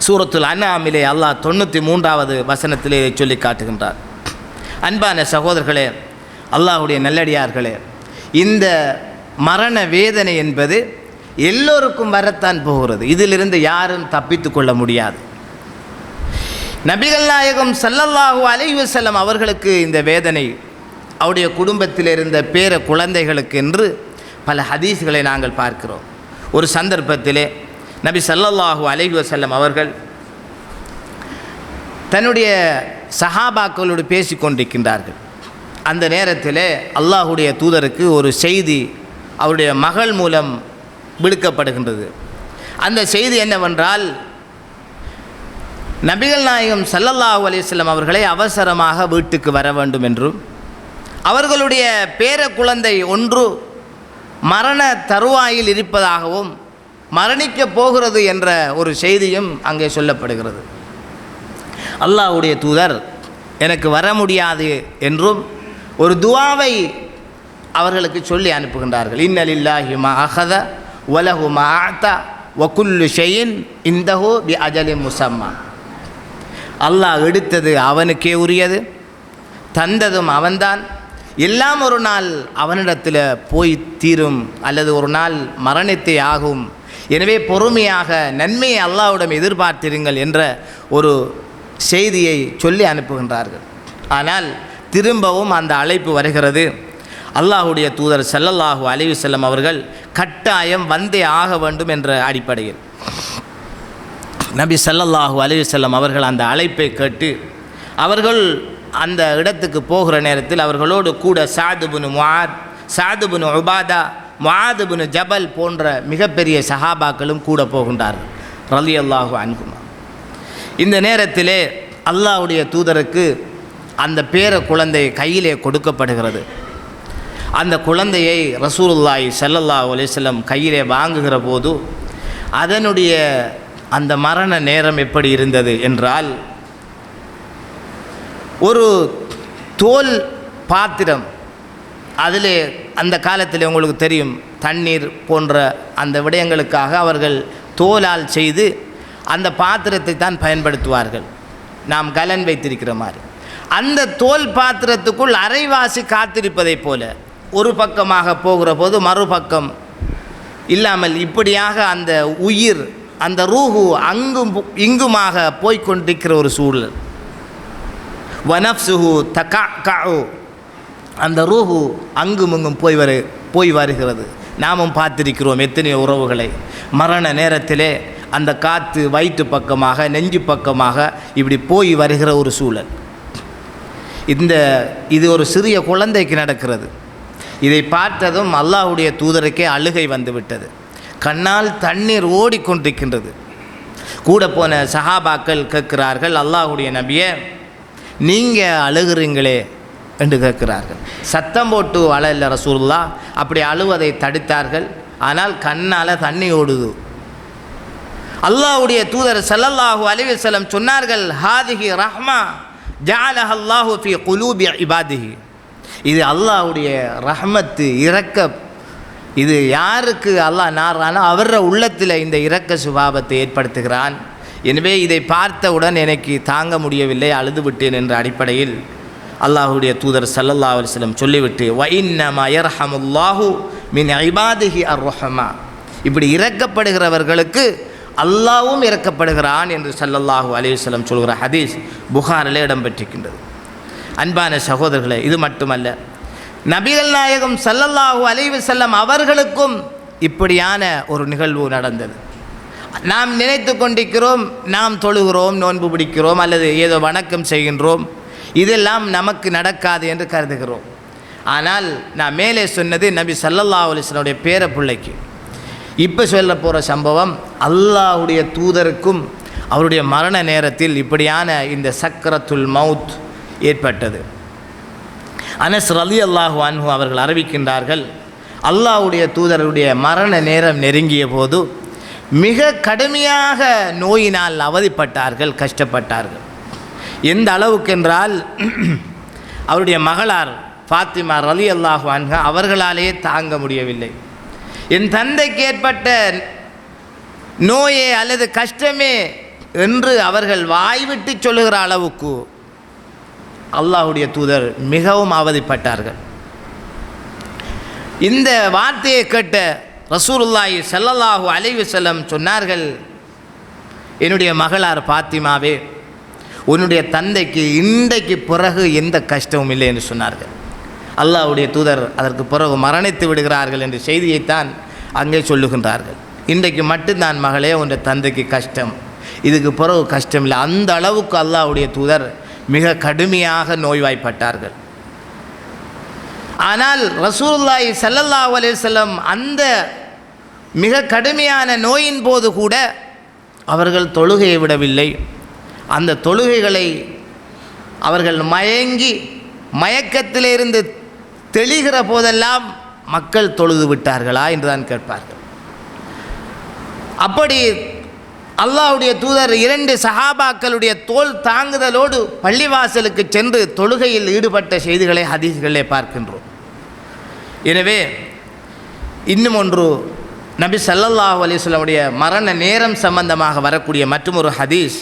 சூரத்துல் அன்ஆமிலே அல்லாஹ் 93வது வசனத்திலே சொல்லி காட்டுகின்றார். அன்பான சகோதரர்களே, அல்லாஹுடைய நல்லடியார்களே, இந்த மரண வேதனை என்பது எல்லோருக்கும் வரத்தான் போகிறது. இதிலிருந்து யாரும் தப்பித்து கொள்ள முடியாது. நபிகள் நாயகம் ஸல்லல்லாஹு அலைஹி வஸல்லம் அவர்களுக்கு இந்த வேதனை, அவருடைய குடும்பத்தில் இருந்த பேர குழந்தைகளுக்கு என்று பல ஹதீஸ்களை நாங்கள் பார்க்கிறோம். ஒரு சந்தர்ப்பத்திலே நபி ஸல்லல்லாஹு அலைஹி வஸல்லம் அவர்கள் தன்னுடைய சஹாபாக்களோடு பேசி கொண்டிருக்கின்றார்கள். அந்த நேரத்தில் அல்லாஹுடைய தூதருக்கு ஒரு செய்தி அவருடைய மகள் மூலம் விடுக்கப்படுகின்றது. அந்த செய்தி என்னவென்றால், நபிகள் நாயகம் ஸல்லல்லாஹு அலைஹி வஸல்லம் அவர்களை அவசரமாக வீட்டுக்கு வர வேண்டும் என்றும், அவர்களுடைய பேர குழந்தை ஒன்று மரண தருவாயில் இருப்பதாகவும் மரணிக்கப் போகிறது என்ற ஒரு செய்தியும் அங்கே சொல்லப்படுகிறது. அல்லாஹ்வுடைய தூதர் எனக்கு வர முடியாது என்றும் ஒரு துஆவை அவர்களுக்கு சொல்லி அனுப்புகின்றார்கள். இன்ன லில்லாஹி மா அஹத வலஹு மா அஅதா வ குல்லு ஷைஇன் இந்தஹு பி அஜலின் முஸம்மா. அல்லாஹ் எடுத்தது அவனுக்கே உரியது, தந்ததும் அவன்தான், எல்லாம் ஒரு நாள் அவனிடத்தில் போய் தீரும் அல்லது ஒரு நாள் மரணித்தே ஆகும். எனவே பொறுமையாக நன்மையை அல்லாஹ்விடம் எதிர்பார்த்திருங்கள் என்ற ஒரு செய்தியை சொல்லி அனுப்புகின்றார்கள். ஆனால் திரும்பவும் அந்த அழைப்பு வருகிறது. அல்லாஹுடைய தூதர் ஸல்லல்லாஹு அலைஹி வஸல்லம் அவர்கள் கட்டாயம் வந்தே ஆக வேண்டும் என்ற அடிப்படையில் நபி ஸல்லல்லாஹு அலைஹி வஸல்லம் அவர்கள் அந்த அழைப்பை கேட்டு அவர்கள் அந்த இடத்துக்கு போகிற நேரத்தில் அவர்களோடு கூட சஅத் இப்னு முஆத், சஅத் இப்னு உபாதா, முஆத் இப்னு ஜபல் போன்ற மிகப்பெரிய சஹாபாக்களும் கூட போகின்றார்கள் ரலியல்லாஹு அன்ஹும். இந்த நேரத்திலே அல்லாஹ்வுடைய தூதருக்கு அந்த பேர குழந்தை கையிலே கொடுக்கப்படுகிறது. அந்த குழந்தையை ரசூலுல்லாஹி ஸல்லல்லாஹு அலைஹி வஸல்லம் கையிலே வாங்குகிற போது அதனுடைய அந்த மரண நேரம் எப்படி இருந்தது என்றால், ஒரு தோல் பாத்திரம், அதிலே அந்த காலத்தில் உங்களுக்கு தெரியும் தண்ணீர் போன்ற அந்த விடயங்களுக்காக அவர்கள் தோலால் செய்து அந்த பாத்திரத்தை தான் பயன்படுத்துவார்கள், நாம் கலன் வைத்திருக்கிற மாதிரி. அந்த தோல் பாத்திரத்துக்குள் அரைவாசி காத்திருப்பதைப் போல ஒரு பக்கமாக போகிற போது மறுபக்கம் இல்லாமல் இப்படியாக அந்த உயிர், அந்த ரூஹு அங்கும் இங்குமாக போய்கொண்டிருக்கிற ஒரு சூழல். வனப்சுஹு தகஅ, அந்த ரூஹு அங்கும் இங்கும் போய் வருகிறது. நாமும் பார்த்திருக்கிறோம் எத்தனையோ உறவுகளை. மரண நேரத்திலே அந்த காற்று வயிற்று பக்கமாக நெஞ்சு பக்கமாக இப்படி போய் வருகிற ஒரு சூழல். இது ஒரு சிறிய குழந்தைக்கு நடக்கிறது. இதை பார்த்ததும் அல்லாஹ்வுடைய தூதருக்கே அழுகை வந்துவிட்டது. கண்ணால் தண்ணீர் ஓடிக்கொண்டிருக்கின்றது. கூட போன சஹாபாக்கள் கேட்கிறார்கள், அல்லாஹ்வுடைய நபியே நீங்கள் அழுகிறீங்களே என்று கேட்கிறார்கள். சத்தம் போட்டு அழல ரசூலுல்லாஹ், அப்படி அழுவதை தடுத்தார்கள். ஆனால் கண்ணால் தண்ணி ஓடுது. அல்லாஹ்வுடைய தூதர் ஸல்லல்லாஹு அலைஹி வஸல்லம் சொன்னார்கள், ஹாதிஹி ரஹ்மா ஜஅலஹ அல்லாஹு ஃபீ குலூபி இபாதிஹி. இது அல்லாஹ்வுடைய ரஹ்மத்து, இரக்கம். இது யாருக்கு அல்லாஹ் நாடுறானோ அவர உள்ளத்தில் இந்த இரக்க சுபாவத்தை ஏற்படுத்துகிறான். எனவே இதை பார்த்தவுடன் எனக்கு தாங்க முடியவில்லை, அழுது விட்டேன் என்ற அடிப்படையில் அல்லாஹ்வுடைய தூதர் ஸல்லல்லாஹு அலைஹி வஸல்லம் சொல்லிவிட்டு, வ இன்னமா யர்ஹமுல்லாஹு மின் இபாதிஹி அர்-ரஹ்மா, இப்படி இரக்கப்படுகிறவர்களுக்கு அல்லாஹ்வும் இரக்கப்படுகிறான் என்று ஸல்லல்லாஹு அலைஹி வஸல்லம் சொல்கிற ஹதீஸ் புகாரிலே இடம்பெற்றிருக்கின்றது. அன்பான சகோதரர்களே, இது மட்டுமல்ல, நபிகள் நாயகம் ஸல்லல்லாஹு அலைஹி வஸல்லம் அவர்களுக்கும் இப்படியான ஒரு நிகழ்வு நடந்தது. நாம் நினைத்து கொண்டிருக்கிறோம், நாம் தொழுகிறோம், நோன்பு பிடிக்கிறோம், அல்லது ஏதோ வணக்கம் செய்கின்றோம், இதெல்லாம் நமக்கு நடக்காது என்று கருதுகிறோம். ஆனால் நான் மேலே சொன்னது நபி ஸல்லல்லாஹு அலைஹி வஸல்லம் பேர பிள்ளைக்கு. இப்போ சொல்ல போகிற சம்பவம் அல்லாஹ்வுடைய தூதருக்கும் அவருடைய மரண நேரத்தில் இப்படியான இந்த சக்கரத்துல் மவுத் ஏற்பட்டது. அனஸ் ரலியல்லாஹு அன்ஹு அவர்கள் அறிவிக்கின்றார்கள், அல்லாஹ்வுடைய தூதருடைய மரண நேரம் நெருங்கிய போது மிக கடுமையாக நோயினால் அவதிப்பட்டார்கள், கஷ்டப்பட்டார்கள். எந்த அளவுக்கென்றால் அவருடைய மகளார் ஃபாத்திமா ரலியல்லாஹு அன்ஹா அவர்களாலேயே தாங்க முடியவில்லை. என் தந்தைக்கு ஏற்பட்ட நோயே அல்லது கஷ்டமே என்று அவர்கள் வாய்விட்டு சொல்லுகிற அளவுக்கு அல்லாஹ்வுடைய தூதர் மிகவும் அவதிப்பட்டார்கள். இந்த வார்த்தையை கேட்ட ரசூலுல்லாஹி ஸல்லல்லாஹு அலைஹி வஸல்லம் சொன்னார்கள், என்னுடைய மகளார் ஃபாத்திமாவே, உன்னுடைய தந்தைக்கு இன்றைக்கு பிறகு எந்த கஷ்டமும் இல்லை என்று சொன்னார்கள். அல்லாஹ்வுடைய தூதர் அதற்கு பிறகு மரணித்து விடுகிறார்கள் என்ற செய்தியைத்தான் அங்கே சொல்லுகின்றார்கள். இன்றைக்கு மட்டும்தான் மகளே உன்னுடைய தந்தைக்கு கஷ்டம், இதுக்கு பிறகு கஷ்டம் இல்லை. அந்த அளவுக்கு அல்லாஹ்வுடைய தூதர் மிக கடுமையாக நோய்வாய்ப்பட்டார்கள். ஆனால் ரசூலுல்லாஹி ஸல்லல்லாஹு அலைஹி வஸல்லம் அந்த மிக கடுமையான நோயின் போது கூட அவர்கள் தொழுகையை விடவில்லை. அந்த தொழுகைகளை அவர்கள் மயக்கத்திலிருந்து தெளிகிற போதெல்லாம் மக்கள் தொழுது விட்டார்களா என்றுதான் கேட்பார்கள். அப்படி அல்லாஹ்வுடைய தூதர் 2 சஹாபாக்களுடைய தோல் தாங்குதலோடு பள்ளிவாசலுக்கு சென்று தொழுகையில் ஈடுபட்ட செய்திகளை ஹதீஸ்களிலே பார்க்கின்றோம். எனவே இன்னும் ஒன்று, நபி ஸல்லல்லாஹு அலைஹி வஸல்லம் மரண நேரம் சம்பந்தமாக வரக்கூடிய மற்றொரு ஹதீஸ்,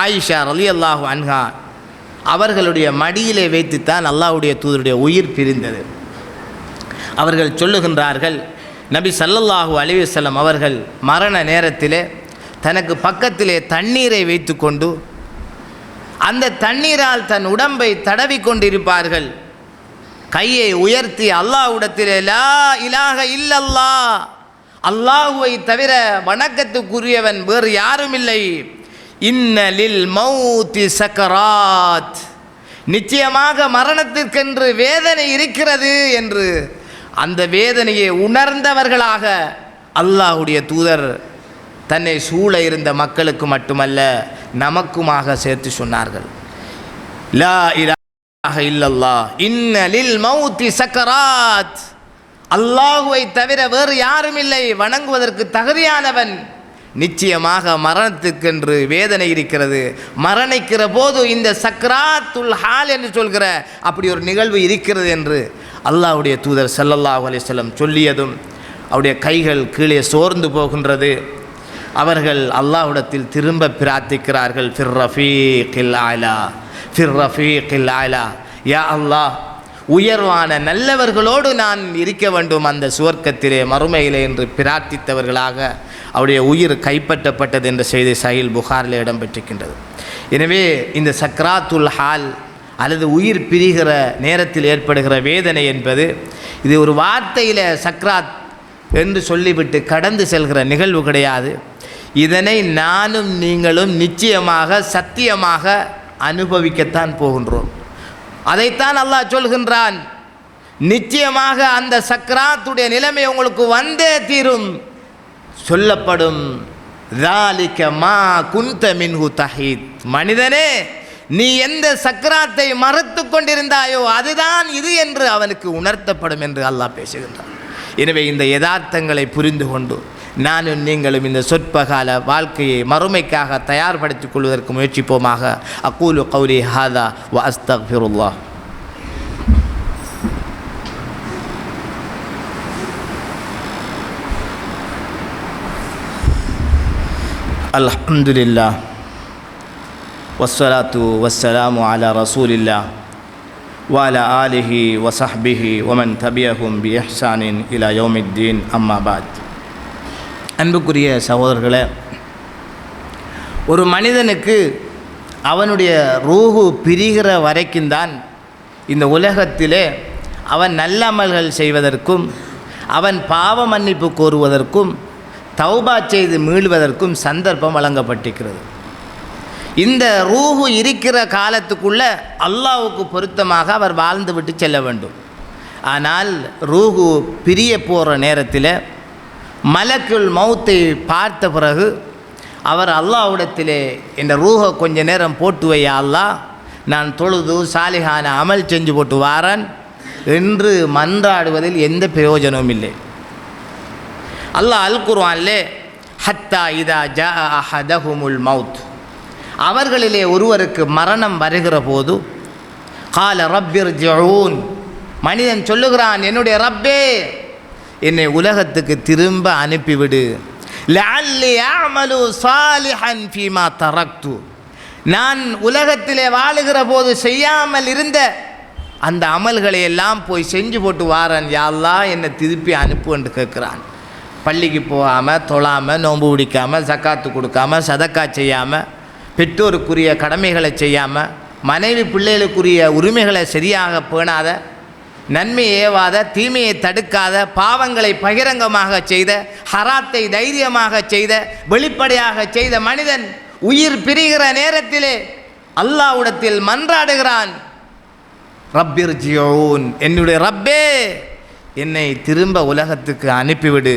ஆயிஷா ரலியல்லாஹு அன்ஹா அவர்களுடைய மடியிலே வைத்துத்தான் அல்லாஹ்வுடைய தூதருடைய உயிர் பிரிந்தது. அவர்கள் சொல்லுகின்றார்கள், நபி ஸல்லல்லாஹு அலைஹி வஸல்லம் அவர்கள் மரண நேரத்திலே தனக்கு பக்கத்திலே தண்ணீரை வைத்து கொண்டு அந்த தண்ணீரால் தன் உடம்பை தடவி கொண்டிருப்பார்கள். கையை உயர்த்தி அல்லாஹ்விடத்திலே லா இலாஹ இல்லல்லாஹ், அல்லாஹுவை தவிர வணக்கத்துக்குரியவன் வேறு யாரும் இல்லை. இன்ன லில் மௌத்தி சக்கராத், நிச்சயமாக மரணத்திற்கென்று வேதனை இருக்கிறது என்று அந்த வேதனையை உணர்ந்தவர்களாக அல்லாஹ்வுடைய தூதர் தன்னை சூழ இருந்த மக்களுக்கு மட்டுமல்ல நமக்குமாக சேர்த்து சொன்னார்கள். லா இலாஹ இல்லல்லாஹ் இன்ன லில் மௌத்தி சக்கராத், அல்லாஹுவை தவிர வேறு யாரும் இல்லை வணங்குவதற்கு தகுதியானவன், நிச்சயமாக மரணத்துக்கென்று வேதனை இருக்கிறது. மரணிக்கிற போது இந்த சக்ராத்துல் ஹால் என்று சொல்கிற அப்படி ஒரு நிகழ்வு இருக்கிறது என்று அல்லாஹ்வுடைய தூதர் ஸல்லல்லாஹு அலைஹி வஸல்லம் சொல்லியதும் அவருடைய கைகள் கீழே சோர்ந்து போகின்றது. அவர்கள் அல்லாஹ்விடத்தில் திரும்ப பிரார்த்திக்கிறார்கள். ஃபிர் ரஃபீகில் ஆலா, ஃபிர் ரஃபீகில் ஆலா, யா அல்லாஹ், உயர்வான நல்லவர்களோடு நான் இருக்க வேண்டும் அந்த சுவர்க்கத்திலே மறுமையிலே என்று பிரார்த்தித்தவர்களாக அவருடைய உயிர் கைப்பற்றப்பட்டது என்ற செய்தி சஹீஹ் புகாரில் இடம்பெற்றிருக்கின்றது. எனவே இந்த சக்ராத்துல் ஹால் அல்லது உயிர் பிரிகிற நேரத்தில் ஏற்படுகிற வேதனை என்பது இது ஒரு வார்த்தையில் சக்ராத் என்று சொல்லிவிட்டு கடந்து செல்கிற நிகழ்வு கிடையாது. இதனை நானும் நீங்களும் நிச்சயமாக சத்தியமாக அனுபவிக்கத்தான் போகின்றோம். அதைத்தான் அல்லாஹ் சொல்கின்றான், நிச்சயமாக அந்த சக்ராத்துடைய நிலைமை உங்களுக்கு வந்தே தீரும். சொல்லப்படும் ذَلِكَ مَا كُنْتَ مِنْهُ تَحِيدٌ, மனிதனே நீ எந்த சக்ராத்தை மறுத்து கொண்டிருந்தாயோ அதுதான் இது என்று அவனுக்கு உணர்த்தப்படும் என்று அல்லாஹ் பேசுகின்றான். எனவே இந்த யதார்த்தங்களை புரிந்து கொண்டு நானும் நீங்களும் இந்த சொற்பகால வாழ்க்கையை மறுமைக்காக தயார்படுத்திக் கொள்வதற்கு முயற்சிப்போமாக. அகூலு கௌலி ஹாதா வ அஸ்தக்ஃபிருல்லாஹ். அல்ஹம்துலில்லாஹ் வஸ்ஸலாத்து வஸ்ஸலாமு அலா ரசூலில்லாஹ் வ அலா ஆலிஹி வ ஸஹ்பிஹி வ மன் தபியஹும் பி இஹ்சானின் இலா யௌமித்தீன். அம்மா பாத். அன்புக்குரிய சகோதரர்களே, ஒரு மனிதனுக்கு அவனுடைய ரூஹு பிரிகிற வரைக்கும் தான் இந்த உலகத்திலே அவன் நல்லமல்கள் செய்வதற்கும் அவன் பாவ மன்னிப்பு கோருவதற்கும் தௌபா செய்து மீள்வதற்கும் சந்தர்ப்பம் வழங்கப்பட்டிருக்கிறது. இந்த ரூஹு இருக்கிற காலத்துக்குள்ள அல்லாஹ்வுக்கு பொருத்தமாக அவர் வாழ்ந்து விட்டு செல்ல வேண்டும். ஆனால் ரூஹு பிரிய போகிற நேரத்தில் மலக்குல் மௌத்தை பார்த்த பிறகு அவர் அல்லாஹ்விடத்திலே இந்த ரூஹை கொஞ்ச நேரம் போட்டு வையா அல்லாஹ், நான் தொழுது சாலிஹான அமல் செஞ்சு போட்டு வாரன் என்று மன்றாடுவதில் எந்த பிரயோஜனமும் இல்லை. அல்லாஹ் அல் குர்ஆனிலே ஹத்தா இதா ஜா அஹதஹுமுல் மௌத், அவர்களிலே ஒருவருக்கு மரணம் வருகிற போது கால ரப்பிர்ஜிஊன், மனிதன் சொல்லுகிறான், என்னுடைய ரப்பே என்னை உலகத்துக்கு திரும்ப அனுப்பிவிடு. லஅல்லி அஅமலு சாலிஹன் ஃபீமா தரக்து, நான் உலகத்திலே வாழுகிற போது செய்யாமல் இருந்த அந்த அமல்களை எல்லாம் போய் செஞ்சு போட்டு வாரன், யா அல்லாஹ் என்னை திருப்பி அனுப்பு என்று கேட்குறான். பள்ளிக்கு போகாமல், தொழாமல், நோன்பு பிடிக்காமல், ஜக்காத்து கொடுக்காமல், சதக்கா செய்யாமல், பெற்றோருக்குரிய கடமைகளை செய்யாமல், மனைவி பிள்ளைகளுக்குரிய உரிமைகளை சரியாக பேணாத, நன்மை ஏவாத, தீமையை தடுக்காத, பாவங்களை பகிரங்கமாக செய்த, ஹராத்தை தைரியமாக செய்த, வெளிப்படையாக செய்த மனிதன் உயிர் பிரிகிற நேரத்திலே அல்லாஹ்விடத்தில் மன்றாடுகிறான், ரப்பிர்ஜிஊன், என்னுடைய ரப்பே என்னை திரும்ப உலகத்துக்கு அனுப்பிவிடு.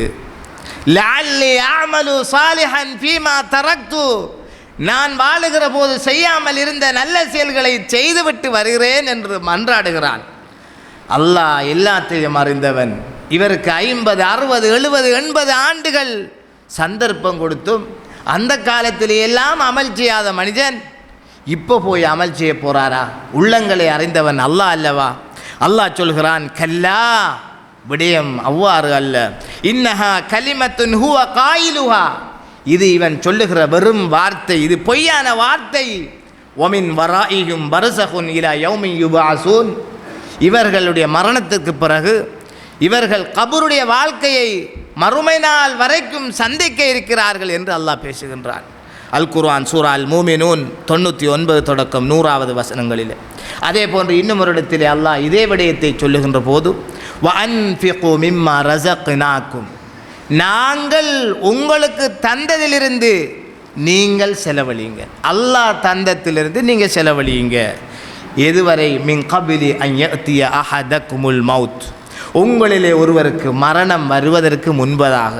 லஅல்லி அஅமலு சாலிஹன் ஃபீமா தரக்து, நான் வாழுகிற போது செய்யாமல் இருந்த நல்ல செயல்களை செய்துவிட்டு வருகிறேன் என்று மன்றாடுகிறான். அல்லாஹ் எல்லாத்தையும் அறிந்தவன். இவருக்கு 50, 60, 70, 80 ஆண்டுகள் சந்தர்ப்பம் கொடுத்தும் அந்த காலத்தில் எல்லாம் அமல் செய்யாத மனிதன் இப்போ போய் அமல் செய்ய போகிறாரா? உள்ளங்களை அறிந்தவன் அல்லாஹ் அல்லவா? அல்லாஹ் சொல்கிறான், கல்லா, விடயம் அவ்வாறு அல்ல. இன்னஹா கலிமத்துன் ஹுவ காயிலுஹா, இது இவன் சொல்லுகிற வெறும் வார்த்தை, இது பொய்யான வார்த்தை. ஒமின் வராயிஹும் பர்ஸகுன் இலா யௌமி யுபஅஸூன், இவர்களுடைய மரணத்துக்கு பிறகு இவர்கள் கபருடைய வாழ்க்கையை மறுமை நாள் வரைக்கும் சந்திக்க இருக்கிறார்கள் என்று அல்லாஹ் பேசுகின்றான். அல் குர்ஆன் சூரா அல் மூமினூன் 99 தொடக்கம் 100வது வசனங்களில் அதே போன்று இன்னும் ஒரு இடத்திலே அல்லாஹ் இதே விடயத்தை சொல்லுகின்ற போது வஅன்ஃபிகு மிம்மா ரஸக்னாக்கும், நாங்கள் உங்களுக்கு தந்ததிலிருந்து நீங்கள் செலவழியுங்க. அல்லாஹ் தந்தத்திலிருந்து நீங்கள் செலவழியுங்க. எதுவரை? மின் கபிலி அன் யஅதிய அஹதகுமுல் மௌத், உங்களிலே ஒருவருக்கு மரணம் வருவதற்கு முன்பதாக.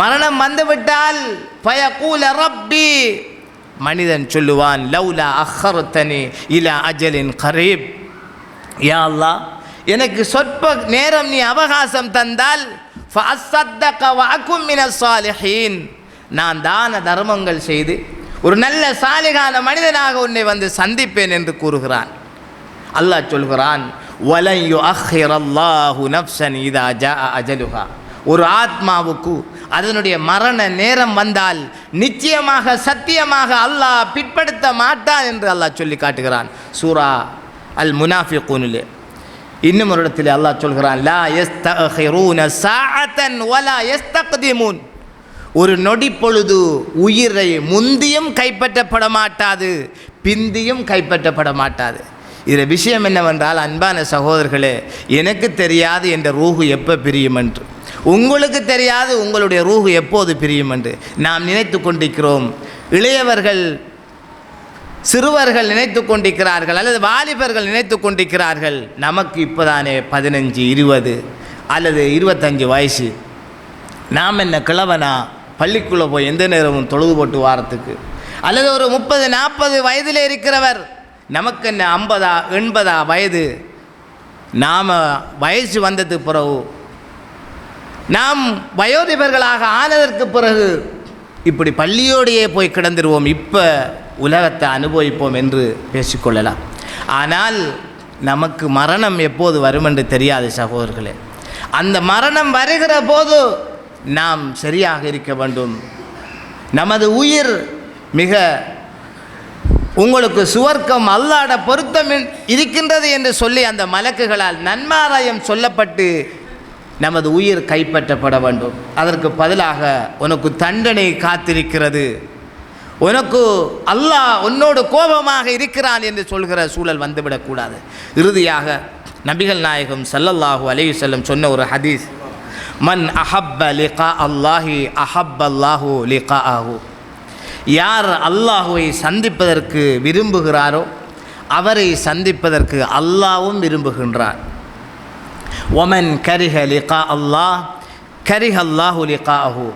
மரணம் வந்துவிட்டால் ஃபயகூல ரப்பி, மனிதன் சொல்லுவான் லௌலா அஹ்ஹர்தனி இலா அஜலின் கரீப், யா அல்லாஹ் எனக்கு சொற்ப நேரம் நீ அவகாசம் தந்தால் ஃபஅஸ்ஸதக வஅகும் மினஸ் சாலிஹீன், நான் தான தர்மங்கள் செய்து ஒரு நல்ல சாலிகான மனிதனாக உன்னை வந்து சந்திப்பேன் என்று கூறுகிறான். அல்லாஹ் சொல்கிறான் வலன் யுஅkhirallahu நஃப்ஸன் இதா ஜாஅ அஜலுஹா, ஒரு ஆத்மாவுக்கு அதனுடைய மரண நேரம் வந்தால் நிச்சயமாக சத்தியமாக அல்லாஹ் பிற்படுத்த மாட்டான் என்று அல்லாஹ் சொல்லி காட்டுகிறான். சூரா அல் முனாஃபிகூனிலே. இன்னும் ஒரு இடத்திலே அல்லாஹ் சொல்கிறான் லா யஸ்தஅഖிரூன ஸாஅத்தன் வலா யஸ்தக்திமூன், ஒரு நொடி பொழுது உயிரை முந்தியும் கைப்பற்றப்பட மாட்டாது, பிந்தியும் கைப்பற்றப்பட மாட்டாது. இதில் விஷயம் என்னவென்றால், அன்பான சகோதரர்களே, எனக்கு தெரியாது என்ற ரூஹு எப்போ பிரியும் என்று, உங்களுக்கு தெரியாது உங்களுடைய ரூஹு எப்போது பிரியும் என்று நாம் நினைத்து கொண்டிருக்கிறோம். இளையவர்கள் சிறுவர்கள் நினைத்து கொண்டிருக்கிறார்கள், அல்லது வாலிபர்கள் நினைத்து கொண்டிருக்கிறார்கள் நமக்கு இப்போதானே 15, 20 அல்லது 25 வயசு, நாம் என்ன கிழவனா பள்ளிக்குள்ளே போய் எந்த நேரமும் தொழுது போட்டு வாரத்துக்கு, அல்லது ஒரு 30, 40 வயதில் இருக்கிறவர் நமக்கு என்ன 50, 80 வயது, நாம் வயசு வந்ததுக்கு பிறகு, நாம் வயோதிபர்களாக ஆனதற்கு பிறகு இப்படி பள்ளியோடையே போய் கிடந்துருவோம், இப்போ உலகத்தை அனுபவிப்போம் என்று பேசிக்கொள்ளலாம். ஆனால் நமக்கு மரணம் எப்போது வரும் என்று தெரியாது சகோதரர்களே. அந்த மரணம் வருகிற போது நாம் சரியாக இருக்க வேண்டும். நமது உயிர் மிக உங்களுக்கு சுவர்க்கம் அல்லாஹ்வுடைய பொருத்தம் இருக்கின்றது என்று சொல்லி அந்த மலக்குகளால் நன்மாராயம் சொல்லப்பட்டு நமது உயிர் கைப்பற்றப்பட வேண்டும். அதற்கு பதிலாக உனக்கு தண்டனை காத்திருக்கிறது, உனக்கு அல்லாஹ் உன்னோடு கோபமாக இருக்கிறான் என்று சொல்கிற சூழல் வந்துவிடக்கூடாது. இறுதியாக நபிகள் நாயகம் ஸல்லல்லாஹு அலைஹி வஸல்லம் சொன்ன ஒரு ஹதீஸ், மன் அஹப்ப லிகா அல்லாஹி அஹப்பல்லாஹு லிகாஅஹு, யார் அல்லாஹுவை சந்திப்பதற்கு விரும்புகிறாரோ அவரை சந்திப்பதற்கு அல்லாஹ்வும் விரும்புகின்றார். ஒமன் கரிஹ லிகா அல்லாஹ் கரிஹ அல்லாஹு லிகாஅஹு,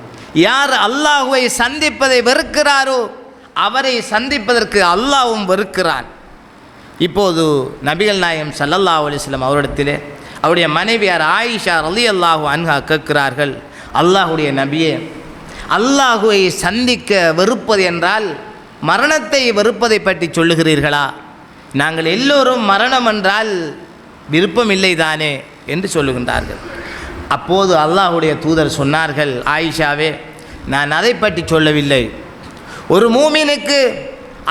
யார் அல்லாஹுவை சந்திப்பதை வெறுக்கிறாரோ அவரை சந்திப்பதற்கு அல்லாஹ்வும் வெறுக்கிறான். இப்போது நபிகள் நாயகம் ஸல்லல்லாஹு அலைஹி வஸல்லம் அவரிடத்திலே அவருடைய மனைவியார் ஆயிஷா ரலியல்லாஹு அன்ஹா கேட்கிறார்கள், அல்லாஹுடைய நபியே, அல்லாஹுவை சந்திக்க வெறுப்பது என்றால் மரணத்தை வெறுப்பதை பற்றி சொல்லுகிறீர்களா? நாங்கள் எல்லோரும் மரணம் என்றால் விருப்பம் இல்லை தானே என்று சொல்லுகின்றார்கள். அப்போது அல்லாஹுடைய தூதர் சொன்னார்கள், ஆயிஷாவே, நான் அதை பற்றி சொல்லவில்லை. ஒரு மூமினுக்கு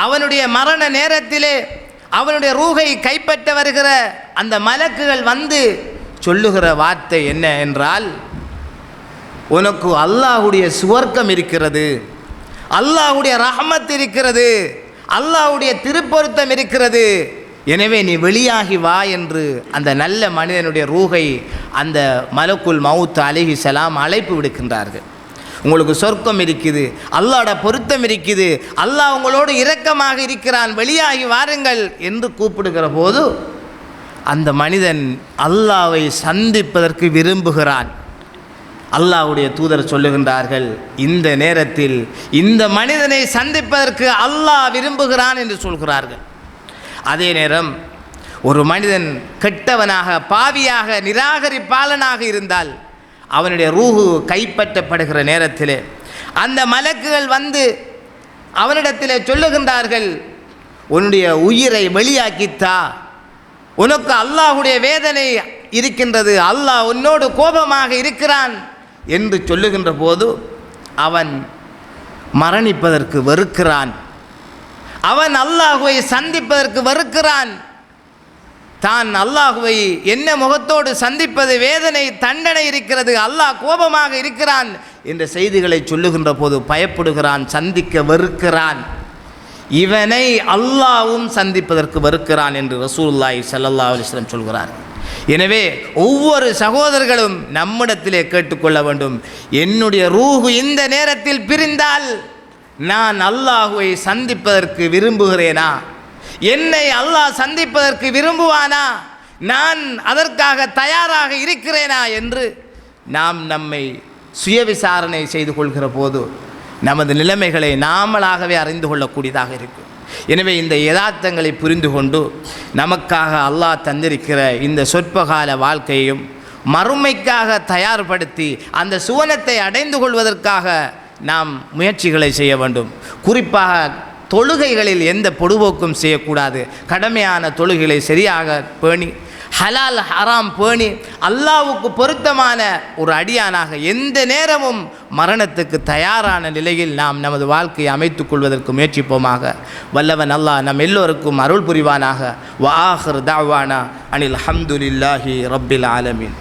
அவனுடைய மரண நேரத்திலே அவனுடைய ரூஹை கைப்பற்ற வருகிற அந்த மலக்குகள் வந்து சொல்லுகிற வார்த்தை என்ன என்றால், உனக்கு அல்லாஹுடைய சுவர்க்கம் இருக்கிறது, அல்லாஹுடைய ரஹ்மத் இருக்கிறது, அல்லாஹுடைய திருப்பொருத்தம் இருக்கிறது, எனவே நீ வெளியாகி வா என்று அந்த நல்ல மனிதனுடைய ரூஹை அந்த மலக்குல் மவுத் அலைஹிஸ்ஸலாம் அழைப்பு விடுக்கின்றார்கள். உங்களுக்கு சொர்க்கம் இருக்குது, அல்லாஹ்வுடைய பொருத்தம் இருக்குது, அல்லாஹ் உங்களோடு இரக்கமாக இருக்கிறான், வெளியாகி வாருங்கள் என்று கூப்பிடுகிற போது அந்த மனிதன் அல்லாஹ்வை சந்திப்பதற்கு விரும்புகிறான். அல்லாஹ்வுடைய தூதர் சொல்லுகின்றார்கள், இந்த நேரத்தில் இந்த மனிதனை சந்திப்பதற்கு அல்லாஹ் விரும்புகிறான் என்று சொல்கிறார்கள். அதே நேரம் ஒரு மனிதன் கெட்டவனாக, பாவியாக, நிராகரிப்பாளனாக இருந்தால் அவனுடைய ரூஹு கைப்பற்றப்படுகிற நேரத்திலே அந்த மலக்குகள் வந்து அவனிடத்திலே சொல்லுகின்றார்கள், உன்னுடைய உயிரை வெளியாக்கித்தா, உனக்கு அல்லாஹுடைய வேதனை இருக்கின்றது, அல்லாஹ் உன்னோடு கோபமாக இருக்கிறான் என்று சொல்லுகின்ற போது அவன் மரணிப்பதற்கு வெறுக்கிறான், அவன் அல்லாஹுவை சந்திப்பதற்கு வெறுக்கிறான். தான் அல்லாஹுவை என்ன முகத்தோடு சந்திப்பது, வேதனை, தண்டனை இருக்கிறது, அல்லாஹ் கோபமாக இருக்கிறான் என்ற செய்திகளை சொல்லுகின்ற போது பயப்படுகிறான், சந்திக்க வெறுக்கிறான். இவனை அல்லாஹ்வும் சந்திப்பதற்கு வருகிறான் என்று ரசூலுல்லாஹி ஸல்லல்லாஹு அலைஹி வஸல்லம் சொல்கிறார். எனவே ஒவ்வொரு சகோதரர்களும் நம்மிடத்திலே கேட்டுக்கொள்ள வேண்டும், என்னுடைய ரூஹு இந்த நேரத்தில் பிரிந்தால் நான் அல்லாஹுவை சந்திப்பதற்கு விரும்புகிறேனா? என்னை அல்லாஹ் சந்திப்பதற்கு விரும்புவானா? நான் அதற்காக தயாராக இருக்கிறேனா என்று நாம் நம்மை சுய விசாரணை செய்து கொள்கிற போது நமது நிலைமைகளை நாமளாகவே அறிந்து கொள்ளக்கூடியதாக இருக்கும். எனவே இந்த யதார்த்தங்களை புரிந்து கொண்டு நமக்காக அல்லாஹ் தந்திருக்கிற இந்த சொற்பகால வாழ்க்கையையும் மறுமைக்காக தயார்படுத்தி அந்த சுவனத்தை அடைந்து கொள்வதற்காக நாம் முயற்சிகளை செய்ய வேண்டும். குறிப்பாக தொழுகைகளில் எந்த பொடுபோக்கும் செய்யக்கூடாது. கடமையான தொழுகைகளை சரியாக பேணி ஹலால் ஹராம் பேணி அல்லாஹ்வுக்கு பொருத்தமான ஒரு அடியானாக எந்த நேரமும் மரணத்துக்கு தயாரான நிலையில் நாம் நமது வாழ்க்கையை அமைத்துக் கொள்வதற்கு முயற்சிப்போமாக. வல்லவன் அல்லாஹ் நம் எல்லோருக்கும் அருள் புரிவானாக. வ ஆகிர் தஅவானா அனில் ஹம்துலில்லாஹி ரப்பில் ஆலமீன்.